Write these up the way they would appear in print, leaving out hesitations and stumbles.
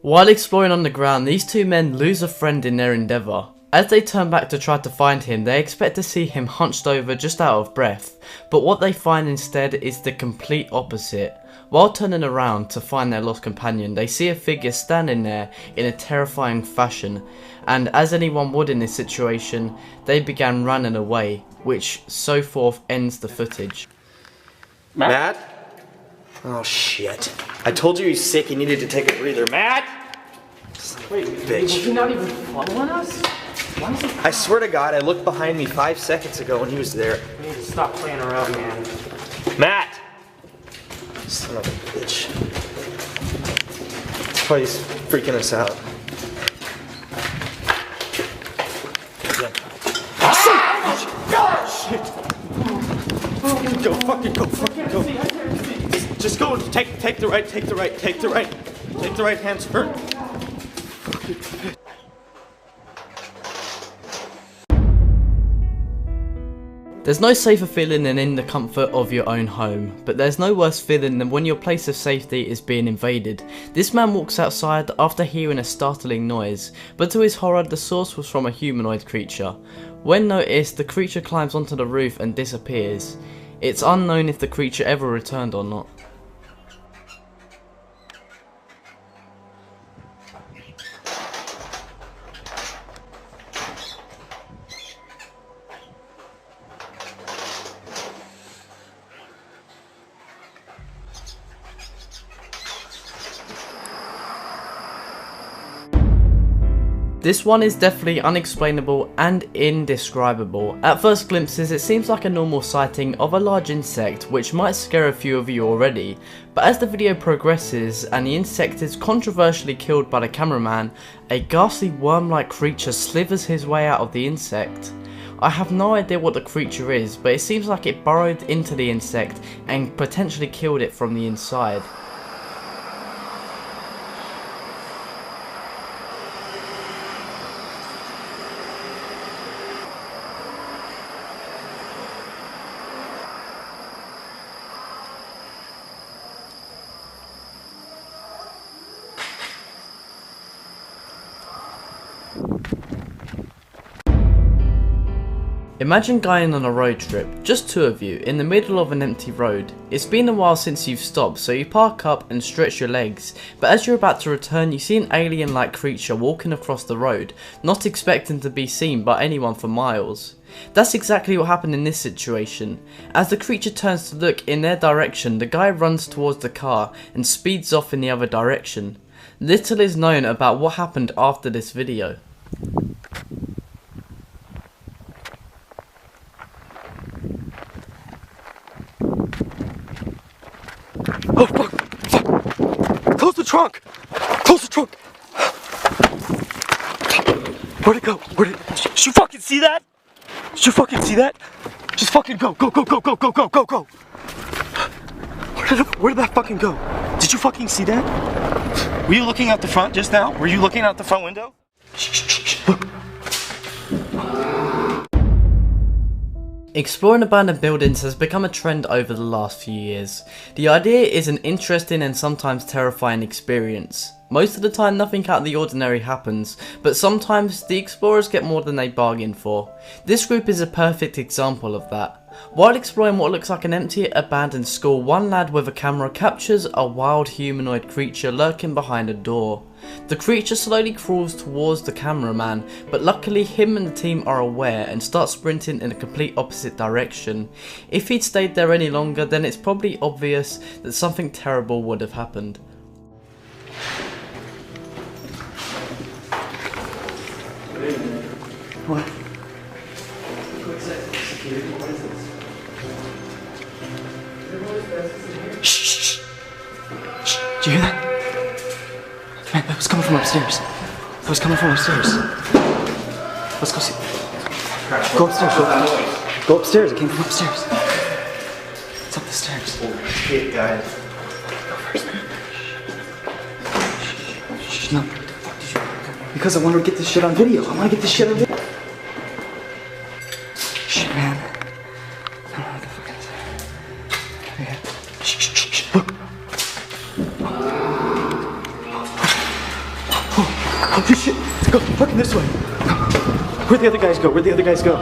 While exploring on the ground, these two men lose a friend in their endeavour. As they turn back to try to find him, they expect to see him hunched over just out of breath, but what they find instead is the complete opposite. While turning around to find their lost companion, they see a figure standing there in a terrifying fashion, and as anyone would in this situation, they began running away, which so forth ends the footage. Matt? Oh shit. I told you he's sick, he needed to take a breather. Matt! Wait, bitch. Was he not even following us? Why is he I swear to God, I looked behind me 5 seconds ago and he was there. We need to stop playing around, man. Matt! Son of a bitch. Oh, he's freaking us out. Shit! Go, fucking go, fucking go. Just go, take the right, take the right, take the right. Take the right hand turn. There's no safer feeling than in the comfort of your own home, but there's no worse feeling than when your place of safety is being invaded. This man walks outside after hearing a startling noise, but to his horror the source was from a humanoid creature. When noticed, the creature climbs onto the roof and disappears. It's unknown if the creature ever returned or not. This one is definitely unexplainable and indescribable. At first glimpses it seems like a normal sighting of a large insect, which might scare a few of you already, but as the video progresses and the insect is controversially killed by the cameraman, a ghastly worm-like creature slithers his way out of the insect. I have no idea what the creature is, but it seems like it burrowed into the insect and potentially killed it from the inside. Imagine going on a road trip, just two of you, in the middle of an empty road. It's been a while since you've stopped, so you park up and stretch your legs, but as you're about to return you see an alien-like creature walking across the road, not expecting to be seen by anyone for miles. That's exactly what happened in this situation. As the creature turns to look in their direction, the guy runs towards the car and speeds off in the other direction. Little is known about what happened after this video. Oh fuck! Fuck! Close the trunk! Close the trunk! Where'd it go? Did you fucking see that? Did you fucking see that? Just fucking go! Go! Go! Go! Go! Go! Go! Go! Go! Where did that fucking go? Did you fucking see that? Were you looking out the front just now? Were you looking out the front window? Look. Exploring abandoned buildings has become a trend over the last few years. The idea is an interesting and sometimes terrifying experience. Most of the time nothing out of the ordinary happens, but sometimes the explorers get more than they bargained for. This group is a perfect example of that. While exploring what looks like an empty abandoned school, one lad with a camera captures a wild humanoid creature lurking behind a door. The creature slowly crawls towards the cameraman, but luckily him and the team are aware and start sprinting in a complete opposite direction. If he'd stayed there any longer, then it's probably obvious that something terrible would have happened. What? Shh! Did you hear that? Man, that was coming from upstairs. That was coming from upstairs. Let's go see. Go upstairs. Go upstairs. It came from upstairs. It's up the stairs. Oh shit, guys. Go first, man. Shh. No. What the fuck did you do? Because I want to get this shit on video. I want to get this shit on video. Shit, man. I don't know what the fuck is there. Yeah. Shh. Look. Go, fucking this way. Where'd the other guys go? Where'd the other guys go?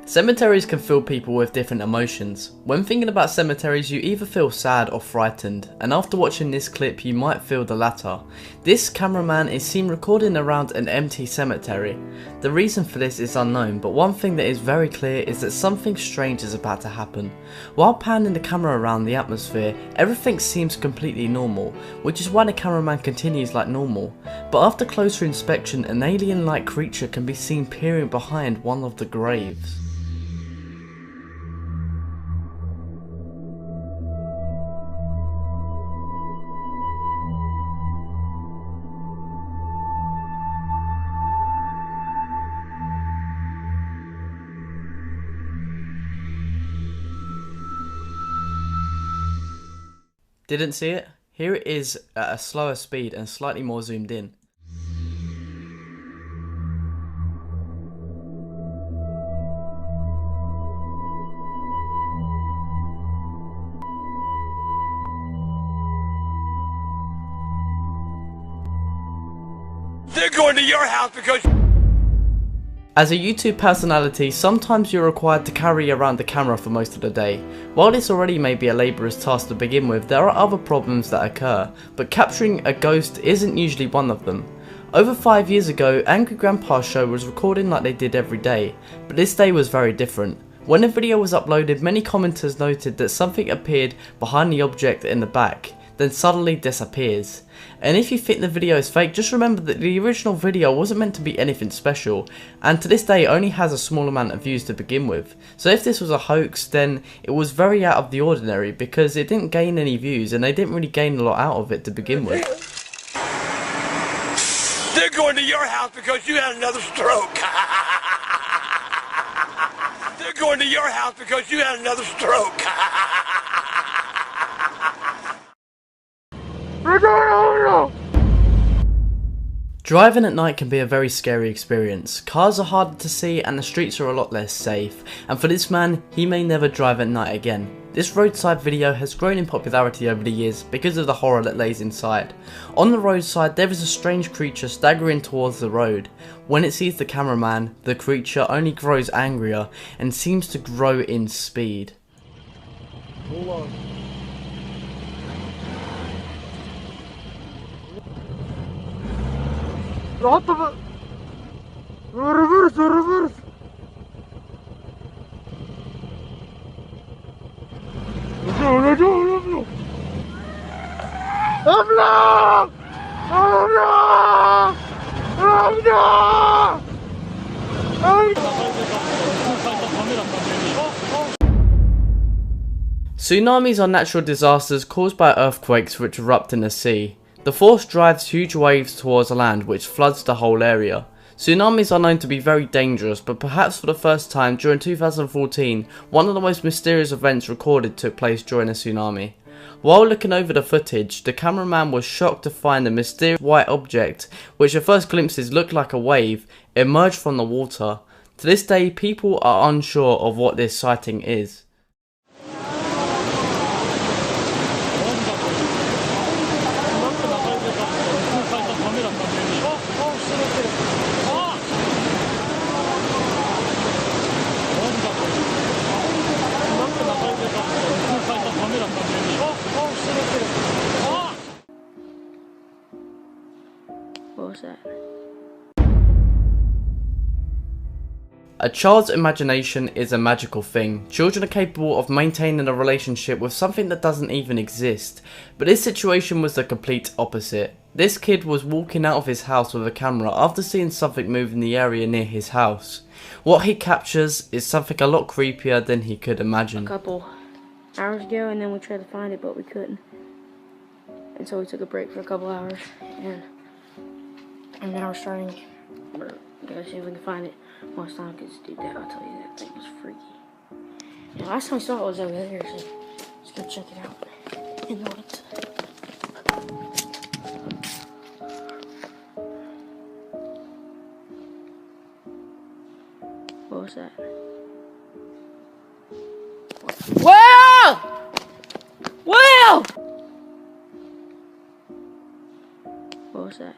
Cemeteries can fill people with different emotions. When thinking about cemeteries, you either feel sad or frightened, and after watching this clip you might feel the latter. This cameraman is seen recording around an empty cemetery. The reason for this is unknown, but one thing that is very clear is that something strange is about to happen. While panning the camera around the atmosphere, everything seems completely normal, which is why the cameraman continues like normal. But after closer inspection, an alien-like creature can be seen peering behind one of the graves. Didn't see it? Here it is at a slower speed and slightly more zoomed in. They're going to your house because... As a YouTube personality, sometimes you're required to carry around the camera for most of the day. While this already may be a laborious task to begin with, there are other problems that occur, but capturing a ghost isn't usually one of them. Over 5 years ago, Angry Grandpa's show was recording like they did every day, but this day was very different. When the video was uploaded, many commenters noted that something appeared behind the object in the back, then suddenly disappears. And if you think the video is fake, just remember that the original video wasn't meant to be anything special, and to this day only has a small amount of views to begin with. So if this was a hoax, then it was very out of the ordinary because it didn't gain any views and they didn't really gain a lot out of it to begin with. They're going to your house because you had another stroke. They're going to your house because you had another stroke. Driving at night can be a very scary experience. Cars are harder to see and the streets are a lot less safe, and for this man, he may never drive at night again. This roadside video has grown in popularity over the years because of the horror that lays inside. On the roadside there is a strange creature staggering towards the road. When it sees the cameraman, the creature only grows angrier and seems to grow in speed. Hold on. Reverse. Tsunamis are natural disasters caused by earthquakes which erupt in the sea. The force drives huge waves towards land which floods the whole area. Tsunamis are known to be very dangerous, but perhaps for the first time during 2014, one of the most mysterious events recorded took place during a tsunami. While looking over the footage, the cameraman was shocked to find a mysterious white object, which at first glimpses looked like a wave, emerge from the water. To this day, people are unsure of what this sighting is. What was that? A child's imagination is a magical thing. Children are capable of maintaining a relationship with something that doesn't even exist. But this situation was the complete opposite. This kid was walking out of his house with a camera after seeing something move in the area near his house. What he captures is something a lot creepier than he could imagine. A couple hours ago, and then we tried to find it, but we couldn't. And so we took a break for a couple hours, and now we're starting. We're gonna see if we can find it. Last time, because dude, that I'll tell you, that thing was freaky. Yeah, last time we saw it was over there, so let's go check it out in the woods. What was that? Will! Will! What was that?